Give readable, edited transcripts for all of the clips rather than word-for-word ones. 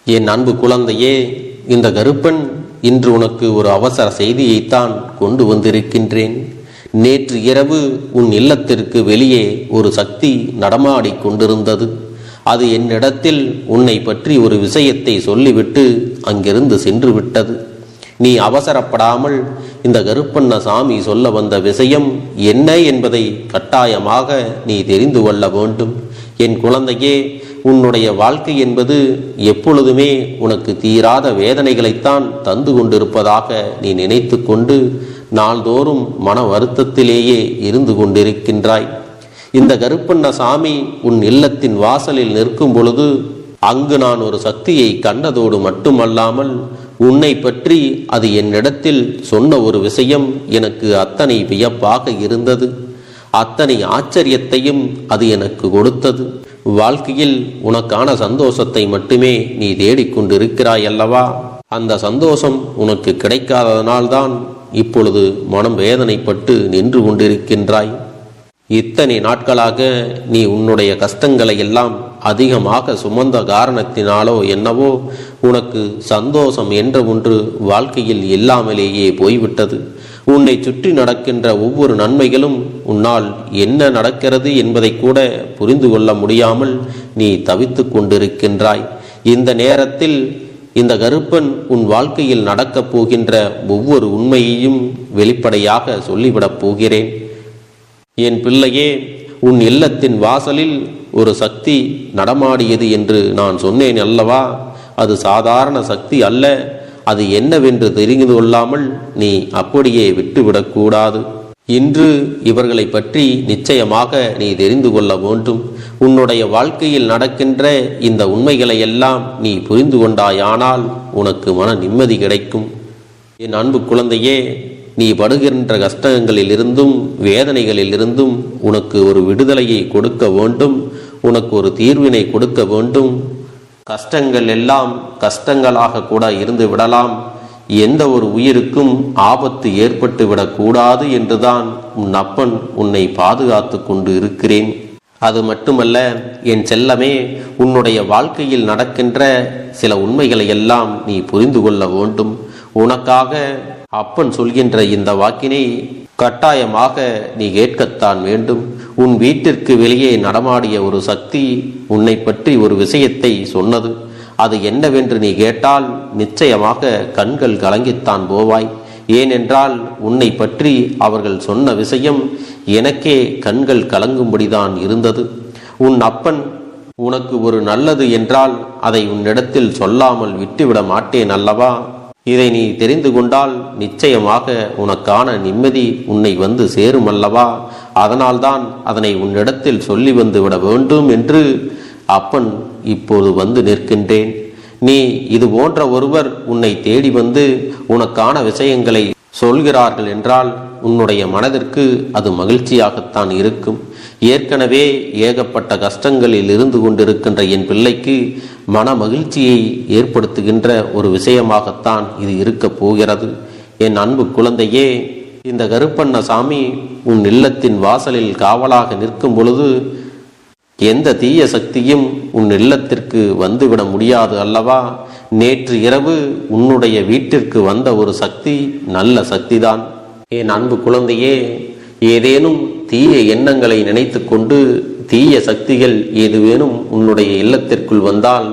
என் அன்பு குழந்தையே, இந்த கருப்பன் இன்று உனக்கு ஒரு அவசர செய்தியைத்தான் கொண்டு வந்திருக்கின்றேன். நேற்று இரவு உன் இல்லத்திற்கு வெளியே ஒரு சக்தி நடமாடிக் கொண்டிருந்தது. அது என்னிடத்தில் உன்னை பற்றி ஒரு விஷயத்தை சொல்லிவிட்டு அங்கிருந்து சென்று விட்டது. நீ அவசரப்படாமல் இந்த கருப்பண்ணசாமி சொல்ல வந்த விஷயம் என்ன என்பதை கட்டாயமாக நீ தெரிந்து கொள்ள வேண்டும். என் குழந்தையே, உன்னுடைய வாழ்க்கை என்பது எப்பொழுதுமே உனக்கு தீராத வேதனைகளைத்தான் தந்து கொண்டிருப்பதாக நீ நினைத்து கொண்டு நாள்தோறும் மன வருத்தத்திலேயே இருந்து கொண்டிருக்கின்றாய். இந்த கருப்பண்ணசாமி உன் இல்லத்தின் வாசலில் நிற்கும் பொழுது அங்கு நான் ஒரு சக்தியை கண்டதோடு மட்டுமல்லாமல் உன்னை பற்றி அது என்னிடத்தில் சொன்ன ஒரு விஷயம் எனக்கு அத்தனை வியப்பாக இருந்தது. அத்தனை ஆச்சரியத்தையும் அது எனக்கு கொடுத்தது. வாழ்க்கையில் உனக்கான சந்தோஷத்தை மட்டுமே நீ தேடிக்கொண்டிருக்கிறாய் அல்லவா? அந்த சந்தோஷம் உனக்கு கிடைக்காததனால்தான் இப்பொழுது மனம் வேதனைப்பட்டு நின்று கொண்டிருக்கின்றாய். இத்தனை நாட்களாக நீ உன்னுடைய கஷ்டங்களை எல்லாம் அதிகமாக சுமந்த காரணத்தினாலோ என்னவோ உனக்கு சந்தோஷம் என்ற ஒன்று வாழ்க்கையில் இல்லாமலேயே போய்விட்டது. உன்னை சுற்றி நடக்கின்ற ஒவ்வொரு நன்மைகளும் உன்னால் என்ன நடக்கிறது என்பதை கூட புரிந்து கொள்ள முடியாமல் நீ தவித்து கொண்டிருக்கின்றாய். இந்த நேரத்தில் இந்த கருப்பன் உன் வாழ்க்கையில் நடக்கப் போகின்ற ஒவ்வொரு உண்மையையும் வெளிப்படையாக சொல்லிவிடப் போகிறேன். என் பிள்ளையே, உன் இல்லத்தின் வாசலில் ஒரு சக்தி நடமாடியது என்று நான் சொன்னேன் அல்லவா? அது சாதாரண சக்தி அல்ல. அது என்னவென்று தெரிந்து கொள்ளாமல் நீ அப்படியே விட்டுவிடக்கூடாது. இன்று இவர்களை பற்றி நிச்சயமாக நீ தெரிந்து கொள்ள வேண்டும். உன்னுடைய வாழ்க்கையில் நடக்கின்ற இந்த உண்மைகளை எல்லாம் நீ புரிந்து கொண்டாயானால் உனக்கு மன நிம்மதி கிடைக்கும். என் அன்பு குழந்தையே, நீ படுகின்ற கஷ்டங்களிலிருந்தும் வேதனைகளிலிருந்தும் உனக்கு ஒரு விடுதலையை கொடுக்க வேண்டும். உனக்கு ஒரு தீர்வினை கொடுக்க வேண்டும். கஷ்டங்கள் எல்லாம் கஷ்டங்களாக கூட இருந்து விடலாம். எந்த ஒரு உயிருக்கும் ஆபத்து ஏற்பட்டு விடக்கூடாது என்றுதான் உன் அப்பன் உன்னை பாதுகாத்து கொண்டு இருக்கிறேன். அது மட்டுமல்ல என் செல்லமே, உன்னுடைய வாழ்க்கையில் நடக்கின்ற சில உண்மைகளை எல்லாம் நீ புரிந்து கொள்ள வேண்டும். உனக்காக அப்பன் சொல்கின்ற இந்த வாக்கினை கட்டாயமாக நீ கேட்கத்தான் வேண்டும். உன் வீட்டிற்கு வெளியே நடமாடிய ஒரு சக்தி உன்னை பற்றி ஒரு விஷயத்தை சொன்னது. அது என்னவென்று நீ கேட்டால் நிச்சயமாக கண்கள் கலங்கித்தான் போவாய். ஏனென்றால் உன்னை பற்றி அவர்கள் சொன்ன விஷயம் எனக்கே கண்கள் கலங்கும்படிதான் இருந்தது. உன் அப்பன் உனக்கு ஒரு நல்லது என்றால் அதை உன்னிடத்தில் சொல்லாமல் விட்டுவிட மாட்டேன் அல்லவா? இதை நீ தெரிந்து கொண்டால் நிச்சயமாக உனக்கான நிம்மதி உன்னை வந்து சேரும் அல்லவா? அதனால்தான் அதனை உன்னிடத்தில் சொல்லி வந்து விட வேண்டும் என்று அப்பன் இப்போது வந்து நிற்கின்றேன். நீ இது போன்ற ஒருவர் உன்னை தேடி வந்து உனக்கான விஷயங்களை சொல்கிறார்கள் என்றால் உன்னுடைய மனதிற்கு அது மகிழ்ச்சியாகத்தான் இருக்கும். ஏற்கனவே ஏகப்பட்ட கஷ்டங்களில் இருந்து கொண்டிருக்கின்ற என் பிள்ளைக்கு மன மகிழ்ச்சியை ஏற்படுத்துகின்ற ஒரு விஷயமாகத்தான் இது இருக்கப் போகிறது. என் அன்பு குழந்தையே, இந்த கருப்பண்ணசாமி உன் இல்லத்தின் வாசலில் காவலாக நிற்கும் பொழுது எந்த தீய சக்தியும் உன் இல்லத்திற்கு வந்துவிட முடியாது அல்லவா? நேற்று இரவு உன்னுடைய வீட்டிற்கு வந்த ஒரு சக்தி நல்ல சக்திதான். என் அன்பு குழந்தையே, ஏதேனும் தீய எண்ணங்களை நினைத்து கொண்டு தீய சக்திகள் ஏதுவேனும் உன்னுடைய இல்லத்திற்குள் வந்தால்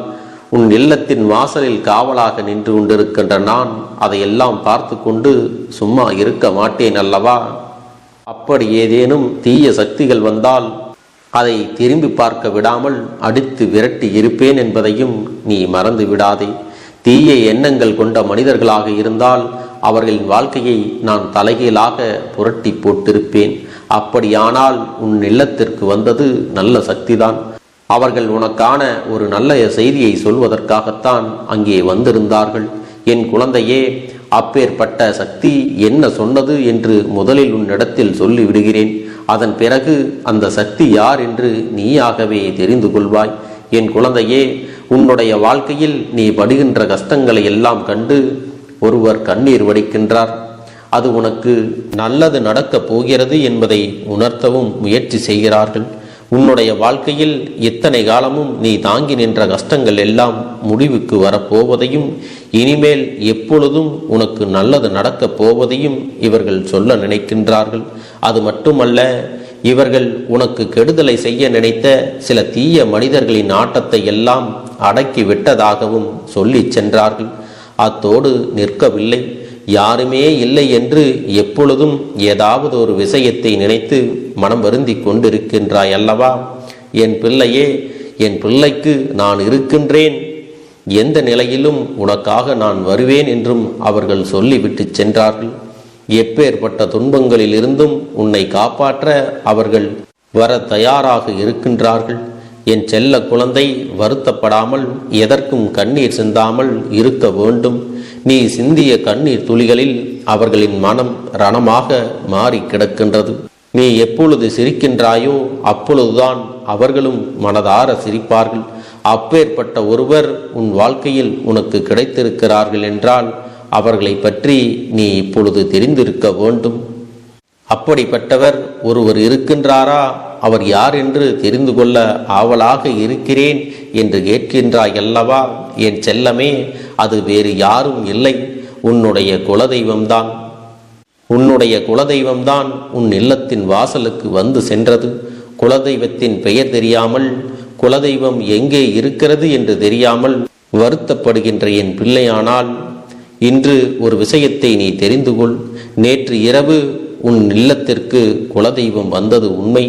உன் இல்லத்தின் வாசலில் காவலாக நின்று கொண்டிருக்கின்ற நான் அதையெல்லாம் பார்த்து கொண்டு சும்மா இருக்க மாட்டேன் அல்லவா? அப்படி ஏதேனும் தீய சக்திகள் வந்தால் அதை திரும்பி பார்க்க விடாமல் அடித்து விரட்டி இருப்பேன் என்பதையும் நீ மறந்து விடாதே. தீய எண்ணங்கள் கொண்ட மனிதர்களாக இருந்தால் அவர்களின் வாழ்க்கையை நான் தலைகீழாக புரட்டி போட்டிருப்பேன். அப்படியானால் உன் இல்லத்திற்கு வந்தது நல்ல சக்திதான். அவர்கள் உனக்கான ஒரு நல்ல செய்தியை சொல்வதற்காகத்தான் அங்கே வந்திருந்தார்கள். என் குழந்தையே, அப்பேற்பட்ட சக்தி என்ன சொன்னது என்று முதலில் உன்னிடத்தில் சொல்லிவிடுகிறேன். அதன் பிறகு அந்த சக்தி யார் என்று நீயாகவே தெரிந்து கொள்வாய். என் குழந்தையே, உன்னுடைய வாழ்க்கையில் நீ படுகின்ற கஷ்டங்களை எல்லாம் கண்டு ஒருவர் கண்ணீர் வடிக்கின்றார். அது உனக்கு நல்லது நடக்கப் போகிறது என்பதை உணர்த்தவும் முயற்சி செய்கிறார்கள். உன்னுடைய வாழ்க்கையில் இத்தனை காலமும் நீ தாங்கி நின்ற கஷ்டங்கள் எல்லாம் முடிவுக்கு வரப்போவதையும் இனிமேல் எப்பொழுதும் உனக்கு நல்லது நடக்கப் போவதையும் இவர்கள் சொல்ல நினைக்கின்றார்கள். அது மட்டுமல்ல, இவர்கள் உனக்கு கெடுதலை செய்ய நினைத்த சில தீய மனிதர்களின் ஆட்டத்தை எல்லாம் அடக்கி விட்டதாகவும் சொல்லி சென்றார்கள். அத்தோடு நிற்கவில்லை. யாருமே இல்லை என்று எப்பொழுதும் ஏதாவது ஒரு விஷயத்தை நினைத்து மனம் வருந்தி கொண்டிருக்கின்றாய் அல்லவா? என் பிள்ளையே, என் பிள்ளைக்கு நான் இருக்கின்றேன், எந்த நிலையிலும் உனக்காக நான் வருவேன் என்றும் அவர்கள் சொல்லிவிட்டு சென்றார்கள். எப்பேற்பட்ட துன்பங்களில் இருந்தும் உன்னை காப்பாற்ற அவர்கள் வர தயாராக இருக்கின்றார்கள். என் செல்ல குழந்தை, வருத்தப்படாமல் எதற்கும் கண்ணீர் சிந்தாமல் இருக்க வேண்டும். நீ சிந்திய கண்ணீர் துளிகளில் அவர்களின் மனம் ரணமாக மாறி கிடக்கின்றது. நீ எப்பொழுது சிரிக்கின்றாயோ அப்பொழுதுதான் அவர்களும் மனதார சிரிப்பார்கள். அப்பேற்பட்ட ஒருவர் உன் வாழ்க்கையில் உனக்கு கிடைத்திருக்கிறார்கள் என்றால் அவர்களை பற்றி நீ இப்பொழுது தெரிந்திருக்க வேண்டும். அப்படிப்பட்டவர் ஒருவர் இருக்கின்றாரா? அவர் யார் என்று தெரிந்து கொள்ள ஆவலாக இருக்கிறேன் என்று கேட்கின்றாய் அல்லவா? என் செல்லமே, அது வேறு யாரும் இல்லை, உன்னுடைய குலதெய்வம்தான். உன்னுடைய குலதெய்வம்தான் உன் இல்லத்தின் வாசலுக்கு வந்து சென்றது. குலதெய்வத்தின் பெயர் தெரியாமல், குலதெய்வம் எங்கே இருக்கிறது என்று தெரியாமல் வருத்தப்படுகின்ற என் பிள்ளையானால் இன்று ஒரு விஷயத்தை நீ தெரிந்து கொள். நேற்று இரவு உன் இல்லத்திற்கு குலதெய்வம் வந்தது உண்மை.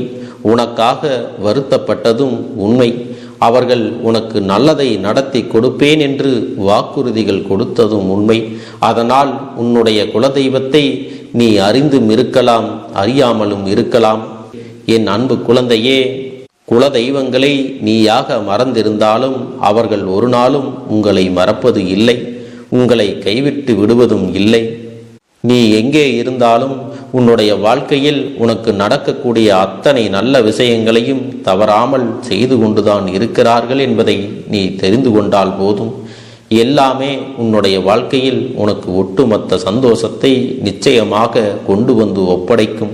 உனக்காக வருத்தப்பட்டதும் உண்மை. அவர்கள் உனக்கு நல்லதை நடத்தி கொடுப்பேன் என்று வாக்குறுதிகள் கொடுத்ததும் உண்மை. அதனால் உன்னுடைய குலதெய்வத்தை நீ அறிந்தும் இருக்கலாம், அறியாமலும் இருக்கலாம். என் அன்பு குழந்தையே, குலதெய்வங்களை நீயாக மறந்திருந்தாலும் அவர்கள் ஒரு நாளும் உங்களை மறப்பது இல்லை, உங்களை கைவிட்டு விடுவதும் இல்லை. நீ எங்கே இருந்தாலும் உன்னுடைய வாழ்க்கையில் உனக்கு நடக்கக்கூடிய அத்தனை நல்ல விஷயங்களையும் தவறாமல் செய்து கொண்டுதான் இருக்கிறார்கள் என்பதை நீ தெரிந்து கொண்டால் போதும். எல்லாமே உன்னுடைய வாழ்க்கையில் உனக்கு ஒட்டுமொத்த சந்தோஷத்தை நிச்சயமாக கொண்டு வந்து ஒப்படைக்கும்.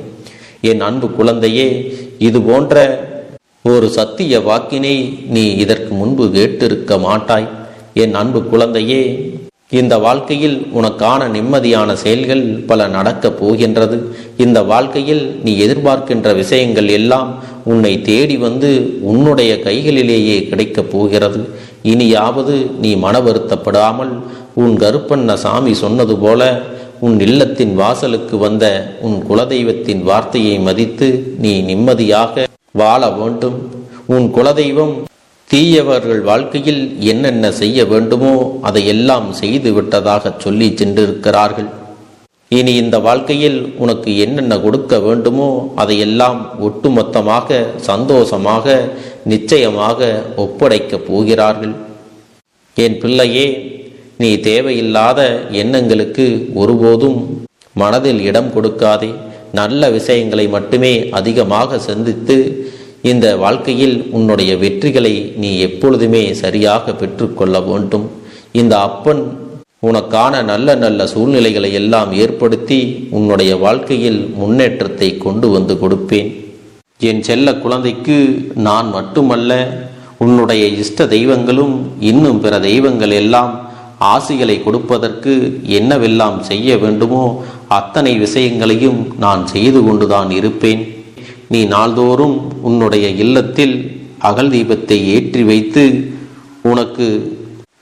என் அன்பு குழந்தையே, இது போன்ற ஒரு சத்திய வாக்கினை நீ இதற்கு முன்பு கேட்டிருக்க மாட்டாய். என் அன்பு குழந்தையே, இந்த வாழ்க்கையில் உனக்கான நிம்மதியான செயல்கள் பல நடக்கப் போகின்றது. இந்த வாழ்க்கையில் நீ எதிர்பார்க்கின்ற விஷயங்கள் எல்லாம் உன்னை தேடி வந்து உன்னுடைய கைகளிலேயே கிடைக்கப் போகிறது. இனியாவது நீ மன வருத்தப்படாமல் உன் கருப்பண்ண சாமி சொன்னது போல உன் இல்லத்தின் வாசலுக்கு வந்த உன் குலதெய்வத்தின் வார்த்தையை மதித்து நீ நிம்மதியாக வாழ வேண்டும். உன் குலதெய்வம் தீயவர்கள் வாழ்க்கையில் என்னென்ன செய்ய வேண்டுமோ அதையெல்லாம் செய்து விட்டதாக சொல்லி சென்றிருக்கிறார்கள். இனி இந்த வாழ்க்கையில் உனக்கு என்னென்ன கொடுக்க வேண்டுமோ அதையெல்லாம் ஒட்டுமொத்தமாக சந்தோஷமாக நிச்சயமாக ஒப்படைக்கப் போகிறார்கள். என் பிள்ளையே, நீ தேவையில்லாத எண்ணங்களுக்கு ஒருபோதும் மனதில் இடம் கொடுக்காதே. நல்ல விஷயங்களை மட்டுமே அதிகமாக சிந்தித்து இந்த வாழ்க்கையில் உன்னுடைய வெற்றிகளை நீ எப்பொழுதுமே சரியாக பெற்றுக்கொள்ள வேண்டும். இந்த அப்பன் உனக்கான நல்ல நல்ல சூழ்நிலைகளை எல்லாம் ஏற்படுத்தி உன்னுடைய வாழ்க்கையில் முன்னேற்றத்தை கொண்டு வந்து கொடுப்பேன். என் செல்ல குழந்தைக்கு நான் மட்டுமல்ல, உன்னுடைய இஷ்ட தெய்வங்களும் இன்னும் பிற தெய்வங்கள் எல்லாம் ஆசிகளை கொடுப்பதற்கு என்னவெல்லாம் செய்ய வேண்டுமோ அத்தனை விஷயங்களையும் நான் செய்து கொண்டுதான் இருப்பேன். நீ நாள்தோறும் உன்னுடைய இல்லத்தில் அகல் தீபத்தை ஏற்றி வைத்து உனக்கு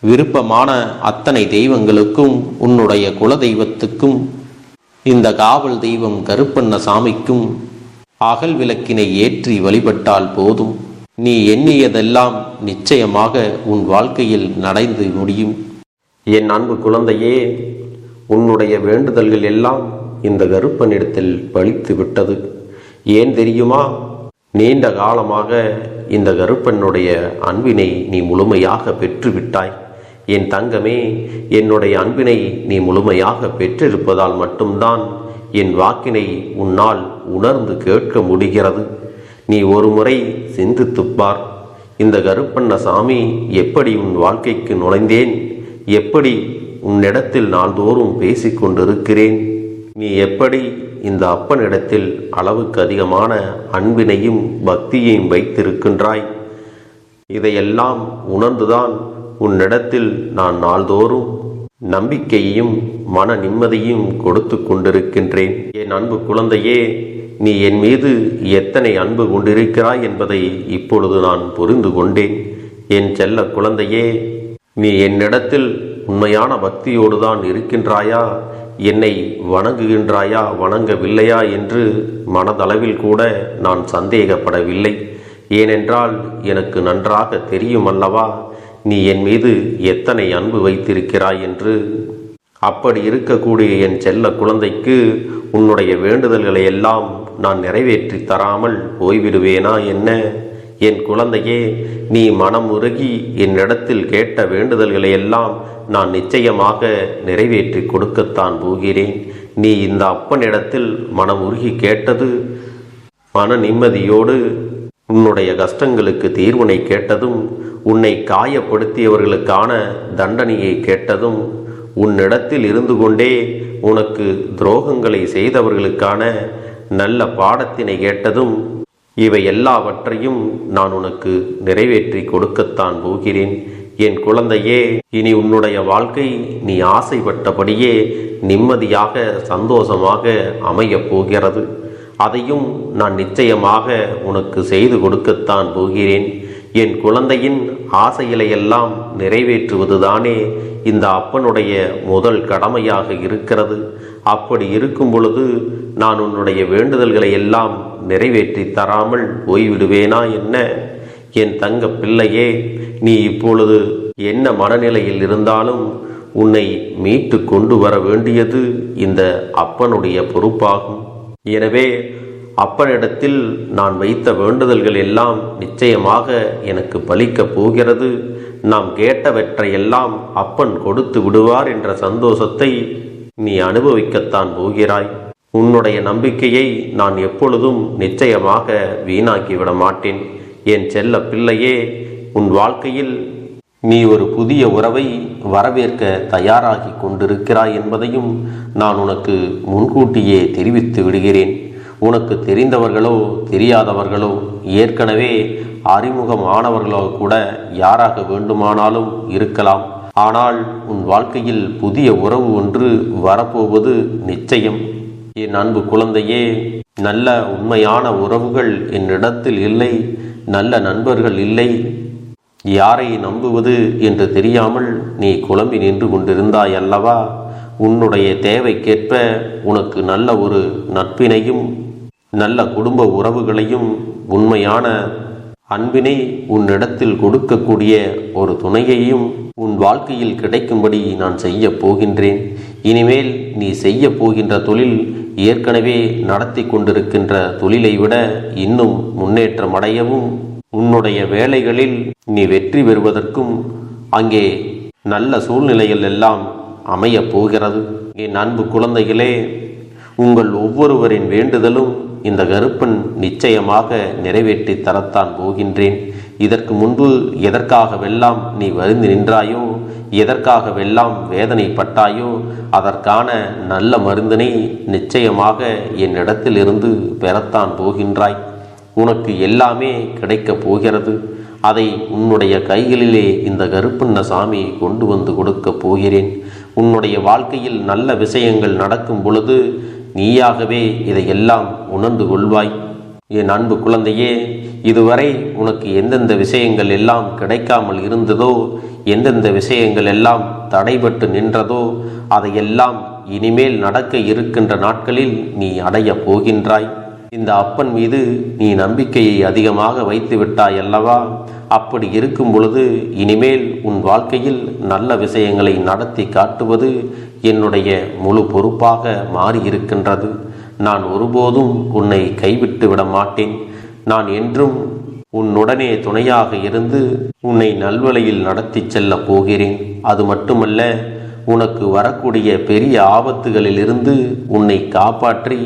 விருப்பமான அத்தனை தெய்வங்களுக்கும் உன்னுடைய குல தெய்வத்துக்கும் இந்த காவல் தெய்வம் கருப்பண்ண சாமிக்கும் அகல் விளக்கினை ஏற்றி வழிபட்டால் போதும். நீ எண்ணியதெல்லாம் நிச்சயமாக உன் வாழ்க்கையில் நடந்து முடியும். என் அன்பு குழந்தையே, உன்னுடைய வேண்டுதல்கள் எல்லாம் இந்த கருப்பனிடத்தில் பலித்து விட்டது. ஏன் தெரியுமா? நீண்ட காலமாக இந்த கருப்பனுடைய அன்பினை நீ முழுமையாக பெற்றுவிட்டாய். என் தங்கமே, என்னுடைய அன்பினை நீ முழுமையாக பெற்றிருப்பதால் மட்டும்தான் என் வாக்கினை உன்னால் உணர்ந்து கேட்க முடிகிறது. நீ ஒரு முறை சிந்தித்துப்பார். இந்த கருப்பண்ண சாமி எப்படி உன் வாழ்க்கைக்கு நுழைந்தேன், எப்படி உன்னிடத்தில் நாள்தோறும் பேசிக்கொண்டிருக்கிறேன், நீ எப்படி இந்த அப்பனிடத்தில் அளவுக்கு அதிகமான அன்பினையும் பக்தியையும் வைத்திருக்கின்றாய். இதையெல்லாம் உணர்ந்துதான் உன்னிடத்தில் நான் நாள்தோறும் நம்பிக்கையையும் மன நிம்மதியும் கொடுத்து கொண்டிருக்கின்றேன். என் அன்பு குழந்தையே, நீ என் மீது எத்தனை அன்பு கொண்டிருக்கிறாய் என்பதை இப்பொழுது நான் புரிந்து கொண்டேன். என் செல்ல குழந்தையே, நீ என்னிடத்தில் உண்மையான பக்தியோடு தான் இருக்கின்றாயா, என்னை வணங்குகின்றாயா வணங்கவில்லையா என்று மனதளவில் கூட நான் சந்தேகப்படவில்லை. ஏனென்றால் எனக்கு நன்றாக தெரியும் அல்லவா நீ என் மீது எத்தனை அன்பு வைத்திருக்கிறாய் என்று. அப்படி இருக்கக்கூடிய என் செல்ல குழந்தைக்கு உன்னுடைய வேண்டுதல்களை எல்லாம் நான் நிறைவேற்றி தராமல் போய்விடுவேனா என்ன? என் குழந்தையே, நீ மனம் உருகி என்னிடத்தில் கேட்ட வேண்டுதல்களை எல்லாம் நான் நிச்சயமாக நிறைவேற்றி கொடுக்கத்தான் போகிறேன். நீ இந்த அப்பனிடத்தில் மனம் உருகி கேட்டது, மன நிம்மதியோடு உன்னுடைய கஷ்டங்களுக்கு தீர்வினை கேட்டதும், உன்னை காயப்படுத்தியவர்களுக்கான தண்டனையை கேட்டதும், உன்னிடத்தில் இருந்து கொண்டே உனக்கு துரோகங்களை செய்தவர்களுக்கான நல்ல பாடத்தினை கேட்டதும், இவை எல்லாவற்றையும் நான் உனக்கு நிறைவேற்றி கொடுக்கத்தான் போகிறேன். என் குழந்தையே, இனி உன்னுடைய வாழ்க்கை நீ ஆசைப்பட்டபடியே நிம்மதியாக சந்தோஷமாக அமையப் போகிறது. அதையும் நான் நிச்சயமாக உனக்கு செய்து கொடுக்கத்தான் போகிறேன். என் குழந்தையின் ஆசைகளை எல்லாம் நிறைவேற்றுவதுதானே இந்த அப்பனுடைய முதல் கடமையாக இருக்கிறது. அப்படி இருக்கும் பொழுது நான் உன்னுடைய வேண்டுதல்களை எல்லாம் நிறைவேற்றி தராமல் போய்விடுவேனா என்ன? என் தங்க பிள்ளையே, நீ இப்பொழுது என்ன மனநிலையில் இருந்தாலும் உன்னை மீட்டு கொண்டு வர வேண்டியது இந்த அப்பனுடைய பொறுப்பாகும். எனவே அப்பனிடத்தில் நான் வைத்த வேண்டுதல்கள் எல்லாம் நிச்சயமாக எனக்கு பலிக்கப் போகிறது. நாம் கேட்டவற்றையெல்லாம் அப்பன் கொடுத்து விடுவார் என்ற சந்தோஷத்தை நீ அனுபவிக்கத்தான் போகிறாய். உன்னுடைய நம்பிக்கையை நான் எப்பொழுதும் நிச்சயமாக வீணாக்கிவிட மாட்டேன். என் செல்ல பிள்ளையே, உன் வாழ்க்கையில் நீ ஒரு புதிய உறவை வரவேற்க தயாராகி கொண்டிருக்கிறாய் என்பதையும் நான் உனக்கு முன்கூட்டியே தெரிவித்து விடுகிறேன். உனக்கு தெரிந்தவர்களோ தெரியாதவர்களோ ஏற்கனவே அறிமுகமானவர்களோ கூட யாராக வேண்டுமானாலும் இருக்கலாம். ஆனால் உன் வாழ்க்கையில் புதிய உறவு ஒன்று வரப்போவது நிச்சயம். என் அன்பு குழந்தையே, நல்ல உண்மையான உறவுகள் என்னிடத்தில் இல்லை, நல்ல நண்பர்கள் இல்லை. யாரை நம்புவது என்று தெரியாமல் நீ குழம்பி நின்று கொண்டிருந்தாய் அல்லவா? உன்னுடைய தேவைக்கேற்ப உனக்கு நல்ல ஒரு நட்பினையும் நல்ல குடும்ப உறவுகளையும் உண்மையான அன்பினை உன்னிடத்தில் கொடுக்கக்கூடிய ஒரு துணையையும் உன் வாழ்க்கையில் கிடைக்கும்படி நான் செய்ய போகின்றேன். இனிமேல் நீ செய்ய போகின்ற தொழில் ஏற்கனவே நடத்தி கொண்டிருக்கின்ற தொழிலை விட இன்னும் முன்னேற்றம் அடையவும், உன்னுடைய வேலைகளில் நீ வெற்றி பெறுவதற்கும் அங்கே நல்ல சூழ்நிலைகள் எல்லாம் அமையப் போகிறது. என் அன்பு குழந்தைகளே, உங்கள் ஒவ்வொருவரின் வேண்டுதலும் இந்த கருப்பன் நிச்சயமாக நிறைவேற்றி தரத்தான் போகின்றேன். இதற்கு முன்பு எதற்காகவெல்லாம் நீ வருந்தி நின்றாயோ, எதற்காகவெல்லாம் வேதனைப்பட்டாயோ, அதற்கான நல்ல மருந்தினை நிச்சயமாக என்னிடத்திலிருந்து பெறத்தான் போகின்றாய். உனக்கு எல்லாமே கிடைக்கப் போகிறது. அதை உன்னுடைய கைகளிலே இந்த கருப்பண்ண சாமி கொண்டு வந்து கொடுக்கப் போகிறேன். உன்னுடைய வாழ்க்கையில் நல்ல விஷயங்கள் நடக்கும் பொழுது நீயாகவே இதையெல்லாம் உணர்ந்து கொள்வாய். என் அன்பு குழந்தையே, இதுவரை உனக்கு எந்தெந்த விஷயங்கள் எல்லாம் கிடைக்காமல் இருந்ததோ, எந்தெந்த விஷயங்கள் எல்லாம் தடைபட்டு நின்றதோ, அதையெல்லாம் இனிமேல் நடக்க இருக்கின்ற நாட்களில் நீ அடைய போகின்றாய். இந்த அப்பன் மீது நீ நம்பிக்கையை அதிகமாக வைத்து விட்டாய் அல்லவா? அப்படி இருக்கும் பொழுது இனிமேல் உன் வாழ்க்கையில் நல்ல விஷயங்களை நடத்தி காட்டுவது என்னுடைய முழு பொறுப்பாக மாறியிருக்கின்றது. நான் ஒருபோதும் உன்னை கைவிட்டு விட மாட்டேன். நான் என்றும் உன்னுடனே துணையாக இருந்து உன்னை நல்வழியில் நடத்தி செல்ல போகிறேன். அது மட்டுமல்ல, உனக்கு வரக்கூடிய பெரிய ஆபத்துகளிலிருந்து உன்னை காப்பாற்றி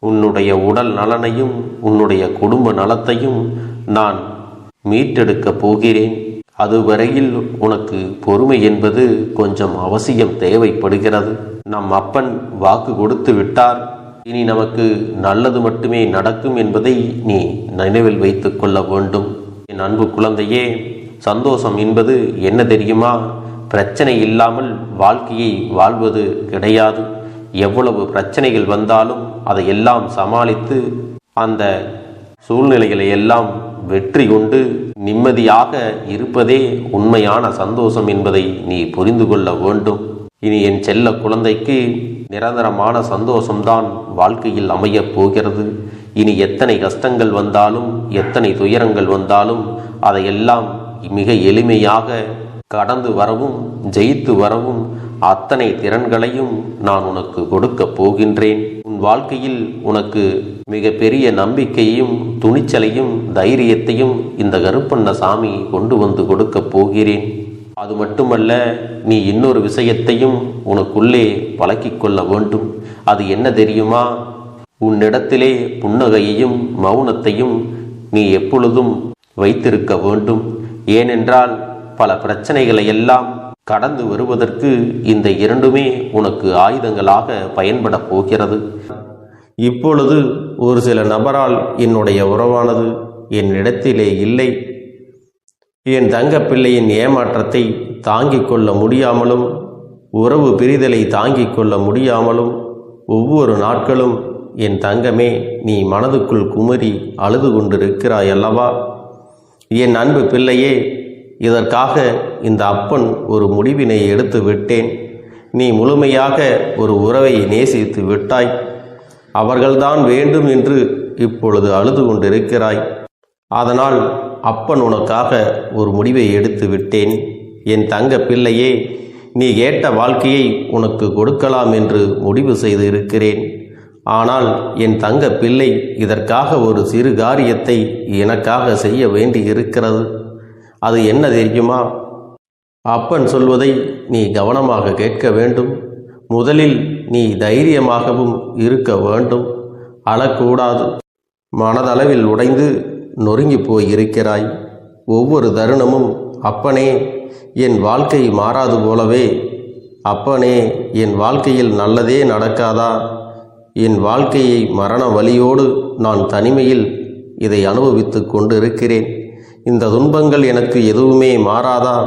உன்னுடைய உடல் நலனையும் உன்னுடைய குடும்ப நலத்தையும் நான் மீட்டெடுக்கப் போகிறேன். அதுவரையில் உனக்கு பொறுமை என்பது கொஞ்சம் அவசியம் தேவைப்படுகிறது. நம் அப்பன் வாக்கு கொடுத்து விட்டார். இனி நமக்கு நல்லது மட்டுமே நடக்கும் என்பதை நீ நினைவில் வைத்து கொள்ள வேண்டும். என் அன்பு குழந்தையே, சந்தோஷம் என்பது என்ன தெரியுமா? பிரச்சனை இல்லாமல் வாழ்க்கையை வாழ்வது கிடையாது. எவ்வளவு பிரச்சனைகள் வந்தாலும் அதையெல்லாம் சமாளித்து அந்த சூழ்நிலைகளை எல்லாம் வெற்றி கொண்டு நிம்மதியாக இருப்பதே உண்மையான சந்தோஷம் என்பதை நீ புரிந்து கொள்ள வேண்டும். இனி என் செல்ல குழந்தைக்கு நிரந்தரமான சந்தோஷம்தான் வாழ்க்கையில் அமையப் போகிறது. இனி எத்தனை கஷ்டங்கள் வந்தாலும் எத்தனை துயரங்கள் வந்தாலும் அதையெல்லாம் மிக எளிமையாக கடந்து வரவும் ஜெயித்து வரவும் அத்தனை திறன்களையும் நான் உனக்கு கொடுக்க போகின்றேன். உன் வாழ்க்கையில் உனக்கு மிக பெரிய நம்பிக்கையும் துணிச்சலையும் தைரியத்தையும் இந்த கருப்பண்ணசாமி கொண்டு வந்து கொடுக்க போகிறேன். அது மட்டுமல்ல, நீ இன்னொரு விஷயத்தையும் உனக்குள்ளே பழக்கிக் கொள்ள வேண்டும். அது என்ன தெரியுமா? உன்னிடத்திலே புன்னகையையும் மௌனத்தையும் நீ எப்பொழுதும் வைத்திருக்க வேண்டும். ஏனென்றால் பல பிரச்சனைகளை எல்லாம் கடந்து வருவதற்கு இந்த இரண்டுமே உனக்கு ஆயுதங்களாக பயன்பட போகிறது. இப்பொழுது ஒரு சில நபரால் என்னுடைய உறவானது என்னிடத்திலே இல்லை. என் தங்க பிள்ளையின் ஏமாற்றத்தை தாங்கிக் கொள்ள முடியாமலும் உறவு பிரிதலை தாங்கிக் கொள்ள முடியாமலும் ஒவ்வொரு நாட்களும் என் தங்கமே நீ மனதுக்குள் குமரி அழுது கொண்டிருக்கிறாய் அல்லவா? என் அன்பு பிள்ளையே, இதற்காக இந்த அப்பன் ஒரு முடிவினை எடுத்து விட்டேன். நீ முழுமையாக ஒரு உறவை நேசித்து விட்டாய். அவர்கள்தான் வேண்டும் என்று இப்பொழுது அழுது கொண்டிருக்கிறாய். அதனால் அப்பன் உனக்காக ஒரு முடிவை எடுத்து விட்டேன். என் தங்க பிள்ளையே, நீ கேட்ட வாழ்க்கையை உனக்கு கொடுக்கலாம் என்று முடிவு செய்து இருக்கிறேன். ஆனால் என் தங்க பிள்ளை, இதற்காக ஒரு சிறு காரியத்தை எனக்காக செய்ய வேண்டி இருக்கிறது. அது என்ன தெரியுமா? அப்பன் சொல்வதை நீ கவனமாக கேட்க வேண்டும். முதலில் நீ தைரியமாகவும் இருக்க வேண்டும். அழக்கூடாது. மனதளவில் உடைந்து நொறுங்கி போய் இருக்கிறாய். ஒவ்வொரு தருணமும் அப்பனே என் வாழ்க்கை மாறாது போலவே, அப்பனே என் வாழ்க்கையில் நல்லதே நடக்காதா, என் வாழ்க்கையை மரண வலியோடு நான் தனிமையில் இதை அனுபவித்து கொண்டிருக்கிறேன், இந்த துன்பங்கள் எனக்கு எதுவுமே மாறாதா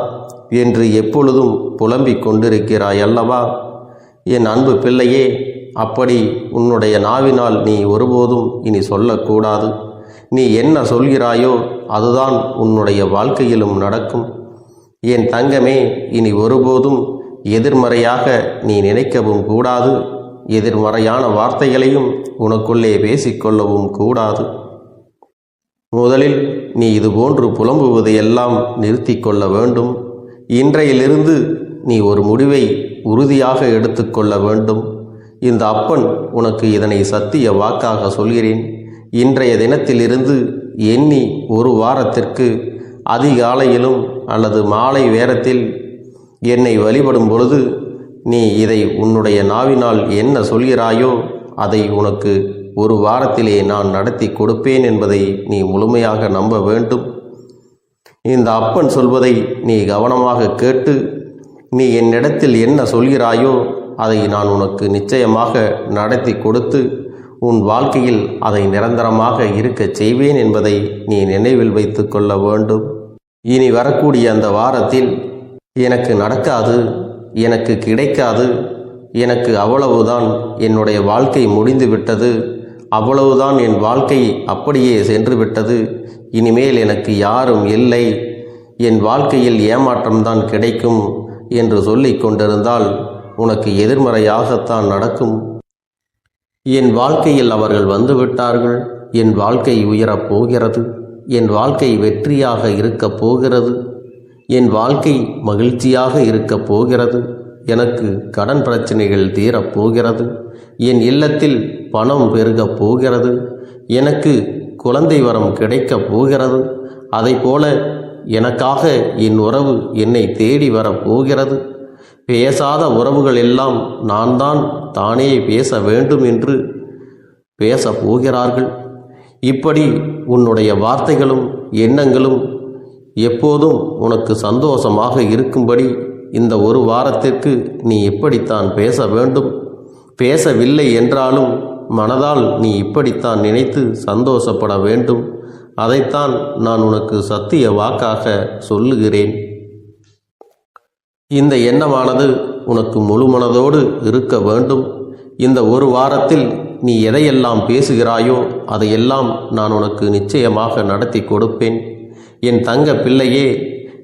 என்று எப்பொழுதும் புலம்பிக் கொண்டிருக்கிறாய் அல்லவா? என் அன்பு பிள்ளையே, அப்படி உன்னுடைய நாவினால் நீ ஒருபோதும் இனி சொல்லக்கூடாது. நீ என்ன சொல்கிறாயோ அதுதான் உன்னுடைய வாழ்க்கையிலும் நடக்கும். என் தங்கமே, இனி ஒருபோதும் எதிர்மறையாக நீ நினைக்கவும் கூடாது. எதிர்மறையான வார்த்தைகளையும் உனக்குள்ளே பேசிக்கொள்ளவும் கூடாது. முதலில் நீ இதுபோன்று புலம்புவதையெல்லாம் நிறுத்தி கொள்ள வேண்டும். இன்றையிலிருந்து நீ ஒரு முடிவை உறுதியாக எடுத்துக்கொள்ள வேண்டும். இந்த அப்பன் உனக்கு இதனை சத்திய வாக்காக சொல்கிறேன். இன்றைய தினத்திலிருந்து எண்ணி ஒரு வாரத்திற்கு அதிகாலையிலும் அல்லது மாலை நேரத்தில் என்னை வழிபடும் பொழுது நீ இதை உன்னுடைய நாவினால் என்ன சொல்கிறாயோ அதை உனக்கு ஒரு வாரத்திலே நான் நடத்தி கொடுப்பேன் என்பதை நீ முழுமையாக நம்ப வேண்டும். இந்த அப்பன் சொல்வதை நீ கவனமாக கேட்டு நீ என்னிடத்தில் என்ன சொல்கிறாயோ அதை நான் உனக்கு நிச்சயமாக நடத்தி கொடுத்து உன் வாழ்க்கையில் அதை நிரந்தரமாக இருக்கச் செய்வேன் என்பதை நீ நினைவில் வைத்து கொள்ள வேண்டும். இனி வரக்கூடிய அந்த வாரத்தில் எனக்கு நடக்காது, எனக்கு கிடைக்காது, எனக்கு அவ்வளவுதான், என்னுடைய வாழ்க்கை முடிந்து விட்டது, அவ்வளவுதான், என் வாழ்க்கை அப்படியே சென்று விட்டது, இனிமேல் எனக்கு யாரும் இல்லை, என் வாழ்க்கையில் ஏமாற்றம்தான் கிடைக்கும் என்று சொல்லிக் கொண்டிருந்தால் உனக்கு எதிர்மறையாகத்தான் நடக்கும். என் வாழ்க்கையில் அவர்கள் வந்துவிட்டார்கள், என் வாழ்க்கை உயரப் போகிறது, என் வாழ்க்கை வெற்றியாக இருக்கப் போகிறது, என் வாழ்க்கை மகிழ்ச்சியாக இருக்கப் போகிறது, எனக்கு கடன் பிரச்சனைகள் தீரப் போகிறது, என் இல்லத்தில் பணம் பெருகப் போகிறது, எனக்கு குழந்தை வரம் கிடைக்கப் போகிறது, அதைப்போல எனக்காக என் உறவு என்னை தேடி வரப்போகிறது, பேசாத உறவுகள் எல்லாம் நான் தான் தானே பேச வேண்டும் என்று பேசப் போகிறார்கள். இப்படி உன்னுடைய வார்த்தைகளும் எண்ணங்களும் எப்போதும் உனக்கு சந்தோஷமாக இருக்கும்படி இந்த ஒரு வாரத்திற்கு நீ எப்படித்தான் பேச வேண்டும். பேசவில்லை என்றாலும் மனதால் நீ இப்படித்தான் நினைத்து சந்தோஷப்பட வேண்டும். அதைத்தான் நான் உனக்கு சத்திய வாக்காக சொல்லுகிறேன். இந்த எண்ணமானது உனக்கு முழு மனதோடு இருக்க வேண்டும். இந்த ஒரு வாரத்தில் நீ எதையெல்லாம் பேசுகிறாயோ அதையெல்லாம் நான் உனக்கு நிச்சயமாக நடத்தி கொடுப்பேன். என் தங்க பிள்ளையே,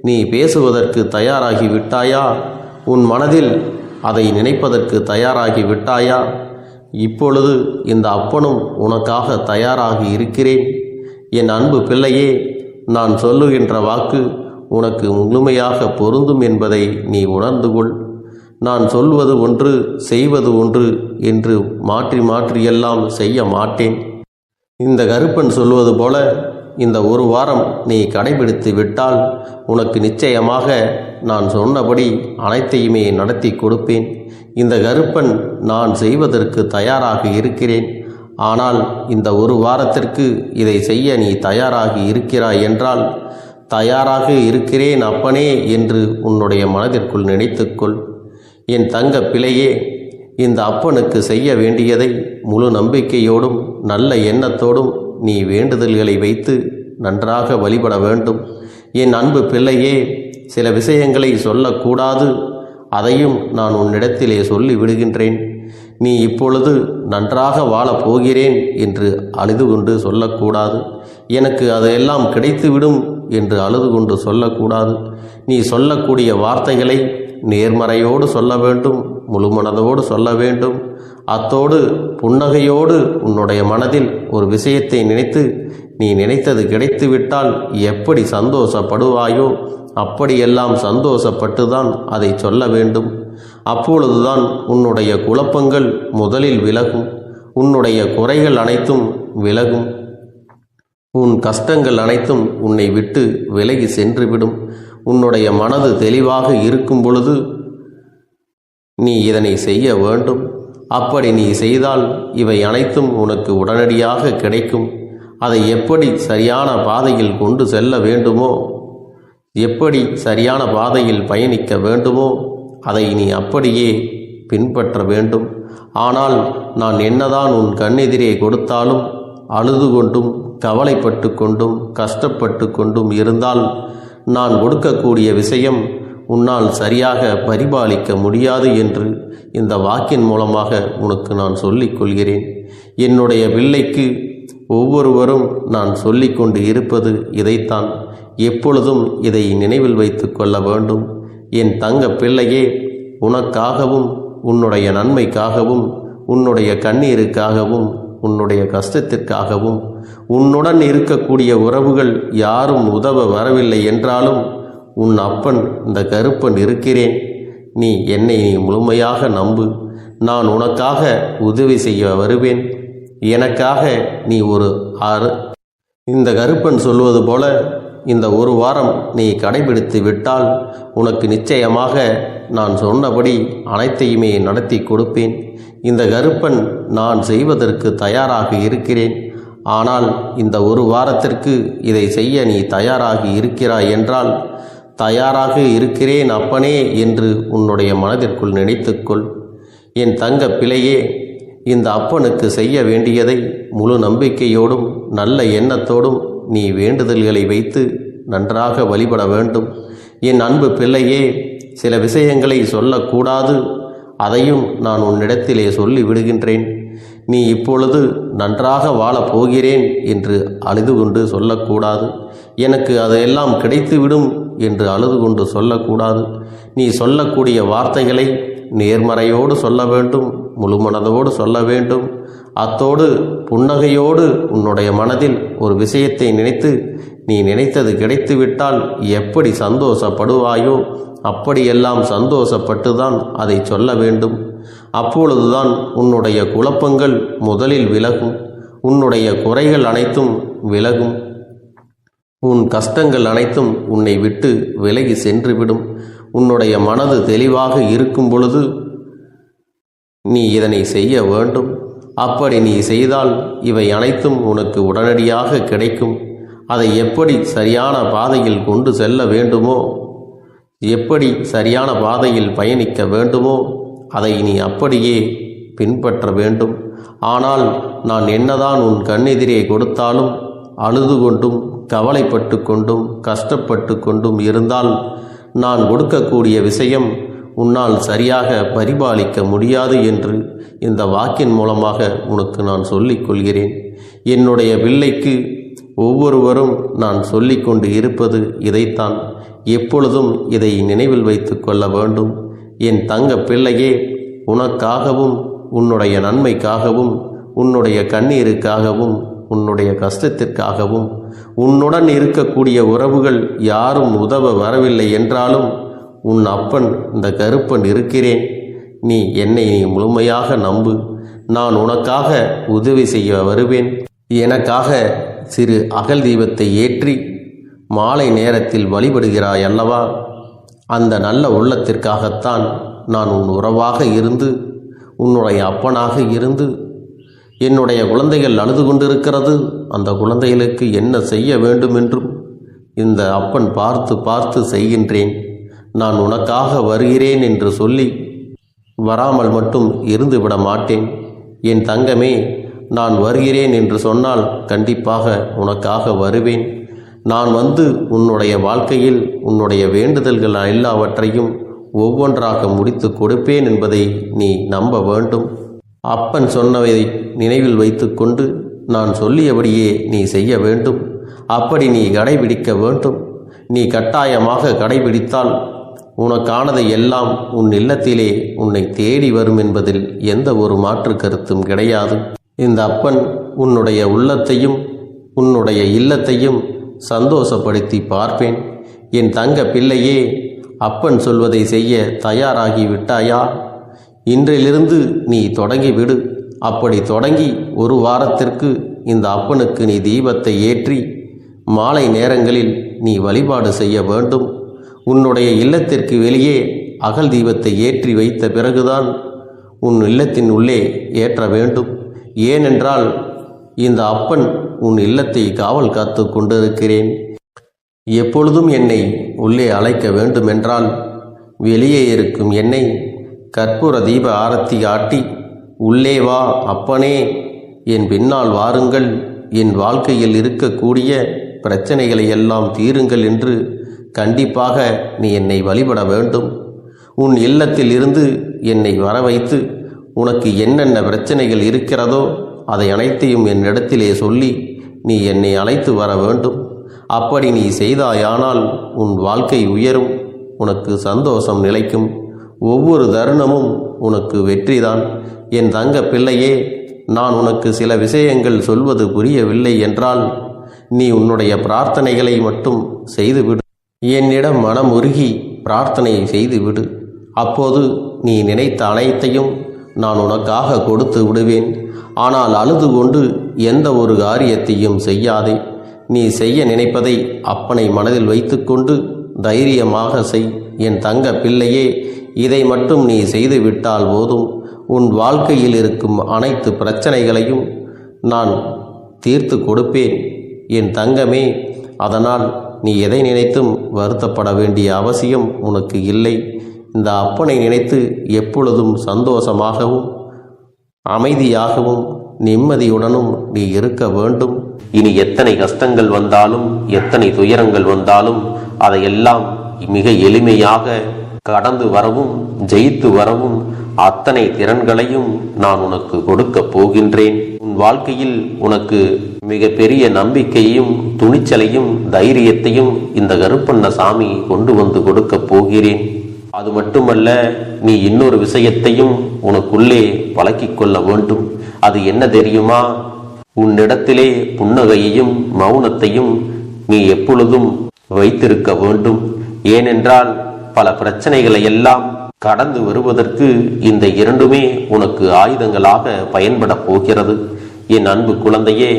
நீ பேசுவதற்கு தயாராகி விட்டாயா? உன் மனதில் அதை நினைப்பதற்கு தயாராகி விட்டாயா? இப்பொழுது இந்த அப்பனும் உனக்காக தயாராகி இருக்கிறேன். என் அன்பு பிள்ளையே, நான் சொல்லுகின்ற வாக்கு உனக்கு முழுமையாக பொருந்தும் என்பதை நீ உணர்ந்து கொள். நான் சொல்வது ஒன்று செய்வது ஒன்று என்று மாற்றி மாற்றியெல்லாம் செய்ய மாட்டேன். இந்த கருப்பன் சொல்வது போல இந்த ஒரு வாரம் நீ கடைபிடித்து விட்டால் உனக்கு நிச்சயமாக நான் சொன்னபடி அனைத்தையுமே நடத்தி கொடுப்பேன். இந்த கருப்பன் நான் செய்வதற்கு தயாராக இருக்கிறேன். ஆனால் இந்த ஒரு வாரத்திற்கு இதை செய்ய நீ தயாராகி இருக்கிறாய் என்றால், தயாராக இருக்கிறேன் அப்பனே என்று உன்னுடைய மனதிற்குள் நினைத்துக்கொள். என் தங்க பிள்ளையே, இந்த அப்பனுக்கு செய்ய வேண்டியதை முழு நம்பிக்கையோடும் நல்ல எண்ணத்தோடும் நீ வேண்டுதல்களை வைத்து நன்றாக வழிபட வேண்டும். என் அன்பு பிள்ளையே, சில விஷயங்களை சொல்லக்கூடாது, அதையும் நான் உன்னிடத்திலே சொல்லி விடுகின்றேன். நீ இப்பொழுது நன்றாக வாழப் போகிறேன் என்று அழுது கொண்டு சொல்லக்கூடாது. எனக்கு அதையெல்லாம் கிடைத்துவிடும் என்று அழுது கொண்டு சொல்லக்கூடாது. நீ சொல்லக்கூடிய வார்த்தைகளை நேர்மறையோடு சொல்ல வேண்டும், முழு மனதோடு சொல்ல வேண்டும். அத்தோடு புன்னகையோடு உன்னுடைய மனதில் ஒரு விஷயத்தை நினைத்து நீ நினைத்தது கிடைத்துவிட்டால் எப்படி சந்தோஷப்படுவாயோ அப்படியெல்லாம் சந்தோஷப்பட்டுதான் அதை சொல்ல வேண்டும். அப்பொழுதுதான் உன்னுடைய குழப்பங்கள் முதலில் விலகும், உன்னுடைய குறைகள் அனைத்தும் விலகும், உன் கஷ்டங்கள் அனைத்தும் உன்னை விட்டு விலகி சென்றுவிடும். உன்னுடைய மனது தெளிவாக இருக்கும் பொழுது நீ இதனை செய்ய வேண்டும். அப்படி நீ செய்தால் இவை அனைத்தும் உனக்கு உடனடியாக கிடைக்கும். அதை எப்படி சரியான பாதையில் கொண்டு செல்ல வேண்டுமோ, எப்படி சரியான பாதையில் பயணிக்க வேண்டுமோ அதை நீ அப்படியே பின்பற்ற வேண்டும். ஆனால் நான் என்னதான் உன் கண்ணெதிரே கொடுத்தாலும் அழுது கொண்டும் கவலைப்பட்டு கொண்டும் கஷ்டப்பட்டு கொண்டும் இருந்தால் நான் கொடுக்கக்கூடிய விஷயம் உன்னால் சரியாக பரிபாலிக்க முடியாது என்று இந்த வாக்கின் மூலமாக உனக்கு நான் சொல்லிக் கொள்கிறேன். என்னுடைய பிள்ளைக்கு ஒவ்வொருவரும் நான் சொல்லிக்கொண்டு இருப்பது இதைத்தான். எப்பொழுதும் இதை நினைவில் வைத்து கொள்ள வேண்டும். என் தங்க பிள்ளையே, உனக்காகவும் உன்னுடைய நன்மைக்காகவும் உன்னுடைய கண்ணீருக்காகவும் உன்னுடைய கஷ்டத்திற்காகவும் உன்னுடன் இருக்கக்கூடிய உறவுகள் யாரும் உதவ வரவில்லை என்றாலும் உன் அப்பன் இந்த கருப்பன் இருக்கிறேன். நீ என்னை முழுமையாக நம்பு. நான் உனக்காக உதவி செய்ய வருவேன். எனக்காக நீ ஒரு இந்த கருப்பன் சொல்வது போல இந்த ஒரு வாரம் நீ கடைபிடித்து விட்டால் உனக்கு நிச்சயமாக நான் சொன்னபடி அனைத்தையுமே நடத்தி கொடுப்பேன். இந்த கருப்பன் நான் செய்வதற்கு தயாராக இருக்கிறேன். ஆனால் இந்த ஒரு வாரத்திற்கு இதை செய்ய நீ தயாராகி இருக்கிறாய் என்றால், தயாராக இருக்கிறேன் அப்பனே என்று உன்னுடைய மனதிற்குள் நினைத்துக்கொள். என் தங்க பிள்ளையே, இந்த அப்பனுக்கு செய்ய வேண்டியதை முழு நம்பிக்கையோடும் நல்ல எண்ணத்தோடும் நீ வேண்டுதல்களை வைத்து நன்றாக வழிபட வேண்டும். என் அன்பு பிள்ளையே, சில விஷயங்களை சொல்லக்கூடாது, அதையும் நான் உன்னிடத்திலே சொல்லி விடுகின்றேன். நீ இப்பொழுது நன்றாக வாழப் போகிறேன் என்று அழுது கொண்டு சொல்லக்கூடாது. எனக்கு அதையெல்லாம் கிடைத்துவிடும் என்று அழுது கொண்டு சொல்லக்கூடாது. நீ சொல்லக்கூடிய வார்த்தைகளை நேர்மறையோடு சொல்ல வேண்டும், முழு மனதோடு சொல்ல வேண்டும். அத்தோடு புன்னகையோடு உன்னுடைய மனதில் ஒரு விஷயத்தை நினைத்து நீ நினைத்தது கிடைத்துவிட்டால் எப்படி சந்தோஷப்படுவாயோ அப்படியெல்லாம் சந்தோஷப்பட்டுதான் அதை சொல்ல வேண்டும். அப்பொழுதுதான் உன்னுடைய குழப்பங்கள் முதலில் விலகும், உன்னுடைய குறைகள் அனைத்தும் விலகும், உன் கஷ்டங்கள் அனைத்தும் உன்னை விட்டு விலகி சென்றுவிடும். உன்னுடைய மனது தெளிவாக இருக்கும் பொழுது நீ இதனை செய்ய வேண்டும். அப்படி நீ செய்தால் இவை அனைத்தும் உனக்கு உடனடியாக கிடைக்கும். அதை எப்படி சரியான பாதையில் கொண்டு செல்ல வேண்டுமோ, எப்படி சரியான பாதையில் பயணிக்க வேண்டுமோ அதை நீ அப்படியே பின்பற்ற வேண்டும். ஆனால் நான் என்னதான் உன் கண்ணெதிரே கொடுத்தாலும் அழுது கொண்டும் கவலைப்பட்டு கொண்டும் கஷ்டப்பட்டு கொண்டும் இருந்தால் நான் கொடுக்கக்கூடிய விஷயம் உன்னால் சரியாக பரிபாலிக்க முடியாது என்று இந்த வாக்கின் மூலமாக உனக்கு நான் சொல்லிக் கொள்கிறேன். என்னுடைய பிள்ளைக்கு ஒவ்வொருவரும் நான் சொல்லிக் கொண்டு இருப்பது இதைத்தான். எப்பொழுதும் இதை நினைவில் வைத்து கொள்ள வேண்டும். என் தங்க பிள்ளையே, உனக்காகவும் உன்னுடைய நன்மைக்காகவும் உன்னுடைய கண்ணீருக்காகவும் உன்னுடைய கஷ்டத்திற்காகவும் உன்னுடன் இருக்கக்கூடிய உறவுகள் யாரும் உதவ வரவில்லை என்றாலும் உன் அப்பன் இந்த கருப்பன் இருக்கிறேன். நீ என்னை முழுமையாக நம்பு. நான் உனக்காக உதவி செய்ய வருவேன். எனக்காக சிறு அகல் தீபத்தை ஏற்றி மாலை நேரத்தில் வழிபடுகிறாய் அல்லவா? அந்த நல்ல உள்ளத்திற்காகத்தான் நான் உன் உறவாக இருந்து உன்னுடைய அப்பனாக இருந்து என்னுடைய குழந்தைகள் அழுது கொண்டிருக்கிறது, அந்த குழந்தைகளுக்கு என்ன செய்ய வேண்டும் என்றும் இந்த அப்பன் பார்த்து பார்த்து செய்கின்றேன். நான் உனக்காக வருகிறேன் என்று சொல்லி வராமல் மட்டும் இருந்து விட மாட்டேன். என் தங்கமே, நான் வருகிறேன் என்று சொன்னால் கண்டிப்பாக உனக்காக வருவேன். நான் வந்து உன்னுடைய வாழ்க்கையில் உன்னுடைய வேண்டுதல்கள் எல்லாவற்றையும் ஒவ்வொன்றாக முடித்து கொடுப்பேன் என்பதை நீ நம்ப வேண்டும். அப்பன் சொன்னதை நினைவில் வைத்து கொண்டு நான் சொல்லியபடியே நீ செய்ய வேண்டும். அப்படி நீ கடைபிடிக்க வேண்டும். நீ கட்டாயமாக கடைபிடித்தால் உனக்கானதை எல்லாம் உன் இல்லத்திலே உன்னை தேடி வரும் என்பதில் எந்த ஒரு மாற்று கருத்தும் கிடையாது. இந்த அப்பன் உன்னுடைய உள்ளத்தையும் உன்னுடைய இல்லத்தையும் சந்தோஷப்படுத்தி பார்ப்பேன். என் தங்க பிள்ளையே, அப்பன் சொல்வதை செய்ய தயாராகி விட்டாயா? இன்றிலிருந்து நீ தொடங்கிவிடு. அப்படி தொடங்கி ஒரு வாரத்திற்கு இந்த அப்பனுக்கு நீ தீபத்தை ஏற்றி மாலை நேரங்களில் நீ வழிபாடு செய்ய வேண்டும். உன்னுடைய இல்லத்திற்கு வெளியே அகல் தீபத்தை ஏற்றி வைத்த பிறகுதான் உன் இல்லத்தின் உள்ளே ஏற்ற வேண்டும். ஏனென்றால் இந்த அப்பன் உன் இல்லத்தை காவல் காத்து கொண்டிருக்கிறேன். எப்பொழுதும் என்னை உள்ளே அழைக்க வேண்டுமென்றால் வெளியே இருக்கும் என்னை கற்பூர தீப ஆரத்தி ஆட்டி உள்ளே வா அப்பனே, என் பின்னால் வாருங்கள், என் வாழ்க்கையில் இருக்கக்கூடிய பிரச்சனைகளை எல்லாம் தீருங்கள் என்று கண்டிப்பாக நீ என்னை வழிபட வேண்டும். உன் இல்லத்தில் இருந்து என்னை வர வைத்து உனக்கு என்னென்ன பிரச்சனைகள் இருக்கிறதோ அதை அனைத்தையும் என்னிடத்திலே சொல்லி நீ என்னை அழைத்து வர வேண்டும். அப்படி நீ செய்தாயானால் உன் வாழ்க்கை உயரும், உனக்கு சந்தோஷம் நிலைக்கும், ஒவ்வொரு தருணமும் உனக்கு வெற்றிதான். என் தங்க பிள்ளையே, நான் உனக்கு சில விஷயங்கள் சொல்வது புரியவில்லை என்றால் நீ உன்னுடைய பிரார்த்தனைகளை மட்டும் செய்துவிடு. என்னிடம் மனம் உருகி பிரார்த்தனை செய்துவிடு. அப்போது நீ நினைத்த அனைத்தையும் நான் உனக்காக கொடுத்து விடுவேன். ஆனால் அழுது கொண்டு எந்த ஒரு காரியத்தையும் செய்யாதே. நீ செய்ய நினைப்பதை அப்பனை மனதில் வைத்துக்கொண்டு தைரியமாக செய். என் தங்க பிள்ளையே, இதை மட்டும் நீ செய்துவிட்டால் போதும். உன் வாழ்க்கையில் இருக்கும் அனைத்து பிரச்சனைகளையும் நான் தீர்த்து கொடுப்பேன் என் தங்கமே. அதனால் நீ எதை நினைத்தும் வருத்தப்பட வேண்டிய அவசியம் உனக்கு இல்லை. இந்த அப்பனை நினைத்து எப்பொழுதும் சந்தோஷமாகவும் அமைதியாகவும் நிம்மதியுடனும் நீ இருக்க வேண்டும். இனி எத்தனை கஷ்டங்கள் வந்தாலும் எத்தனை துயரங்கள் வந்தாலும் அதையெல்லாம் மிக எளிமையாக கடந்து வரவும் ஜெயித்து வரவும் அத்தனை திறன்களையும் நான் உனக்கு கொடுக்க போகின்றேன். உன் வாழ்க்கையில் உனக்கு மிக பெரிய நம்பிக்கையும் துணிச்சலையும் தைரியத்தையும் இந்த கருப்பண்ண சாமி கொண்டு வந்து கொடுக்க போகிறேன். அது மட்டுமல்ல, நீ இன்னொரு விஷயத்தையும் உனக்குள்ளே பழக்கிக் கொள்ள வேண்டும். அது என்ன தெரியுமா? உன்னிடத்திலே புன்னகையையும் மௌனத்தையும் நீ எப்பொழுதும் வைத்திருக்க வேண்டும். ஏனென்றால் பல பிரச்சனைகளை எல்லாம் கடந்து வருவதற்கு இந்த இரண்டுமே உனக்கு ஆயுதங்களாக பயன்பட போகிறது. என் அன்பு குழந்தையே,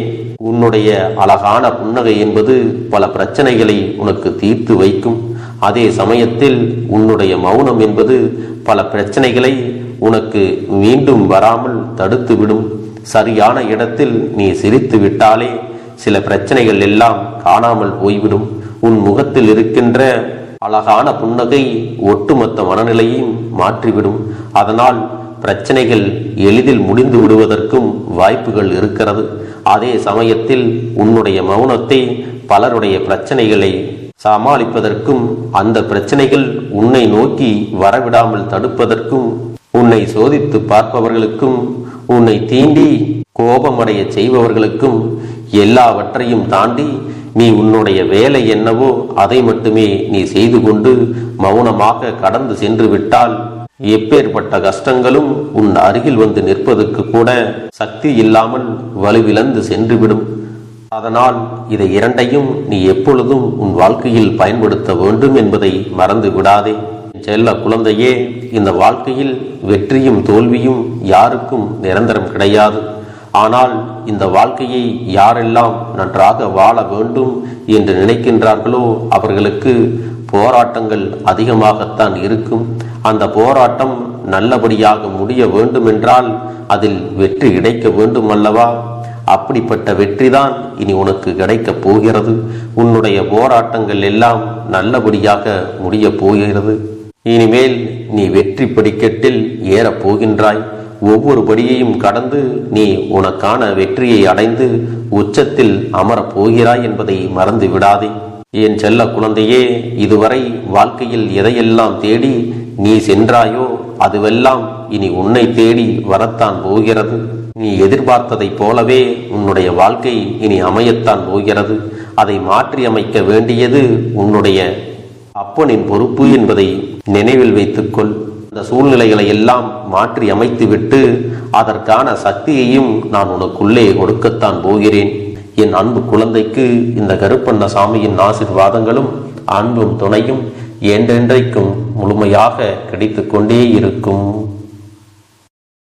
உன்னுடைய அழகான புன்னகை என்பது பல பிரச்சனைகளை உனக்கு தீர்த்து வைக்கும். அதே சமயத்தில் உன்னுடைய மௌனம் என்பது பல பிரச்சனைகளை உனக்கு மீண்டும் வராமல் தடுத்துவிடும். சரியான இடத்தில் நீ சிரித்து விட்டாலே சில பிரச்சனைகள் எல்லாம் காணாமல் போய்விடும். உன் முகத்தில் இருக்கின்ற அழகான புன்னகை ஒட்டுமொத்த மனநிலையையும் மாற்றிவிடும். அதனால் பிரச்சனைகள் எளிதில் முடிந்து விடுவதற்கும் வாய்ப்புகள் இருக்கிறது. அதே சமயத்தில் உன்னுடைய மௌனத்தை பலருடைய பிரச்சனைகளை சமாளிப்பதற்கும், அந்த பிரச்சனைகள் உன்னை நோக்கி வரவிடாமல் தடுப்பதற்கும், உன்னை சோதித்து பார்ப்பவர்களுக்கும், உன்னை தீண்டி கோபமடைய செய்பவர்களுக்கும் எல்லாவற்றையும் தாண்டி நீ உன்னுடைய வேலை என்னவோ அதை மட்டுமே நீ செய்து கொண்டு மௌனமாக கடந்து சென்று விட்டால் எப்பேற்பட்ட கஷ்டங்களும் உன் அருகில் வந்து நிற்பதற்கு கூட சக்தி இல்லாமல் வலுவிழந்து சென்றுவிடும். அதனால் இதை இரண்டையும் நீ எப்பொழுதும் உன் வாழ்க்கையில் பயன்படுத்த வேண்டும் என்பதை மறந்து விடாதே. செல்ல குழந்தையே, இந்த வாழ்க்கையில் வெற்றியும் தோல்வியும் யாருக்கும் நிரந்தரம் கிடையாது. ஆனால் இந்த வாழ்க்கையை யாரெல்லாம் நன்றாக வாழ வேண்டும் என்று நினைக்கின்றார்களோ அவர்களுக்கு போராட்டங்கள் அதிகமாகத்தான் இருக்கும். அந்த போராட்டம் நல்லபடியாக முடிய வேண்டுமென்றால் அதில் வெற்றி கிடைக்க வேண்டும் அல்லவா? அப்படிப்பட்ட வெற்றிதான் இனி உனக்கு கிடைக்கப் போகிறது. உன்னுடைய போராட்டங்கள் எல்லாம் நல்லபடியாக முடிய போகிறது. இனிமேல் நீ வெற்றி படிக்கட்டில் ஏறப் போகின்றாய். ஒவ்வொரு படியையும் கடந்து நீ உனக்கான வெற்றியை அடைந்து உச்சத்தில் அமரப் போகிறாய் என்பதை மறந்து விடாதே. என் செல்ல குழந்தையே, இதுவரை வாழ்க்கையில் எதையெல்லாம் தேடி நீ சென்றாயோ அதுவெல்லாம் இனி உன்னை தேடி வரத்தான் போகிறது. நீ எதிர்பார்த்ததைப் போலவே உன்னுடைய வாழ்க்கை இனி அமையத்தான் போகிறது. அதை மாற்றி அமைக்க வேண்டியது உன்னுடைய அப்பனின் பொறுப்பு என்பதை நினைவில் வைத்துக்கொள். இந்த சூழ்நிலைகளை எல்லாம் மாற்றி அமைத்துவிட்டு அதற்கான சக்தியையும் நான் உனக்குள்ளே கொடுக்கத்தான் போகிறேன். என் அன்பு குழந்தைக்கு இந்த கருப்பண்ணசாமியின் ஆசீர்வாதங்களும் அன்பும் துணையும் என்றென்றைக்கும் முழுமையாக கிடைத்து கொண்டே இருக்கும்.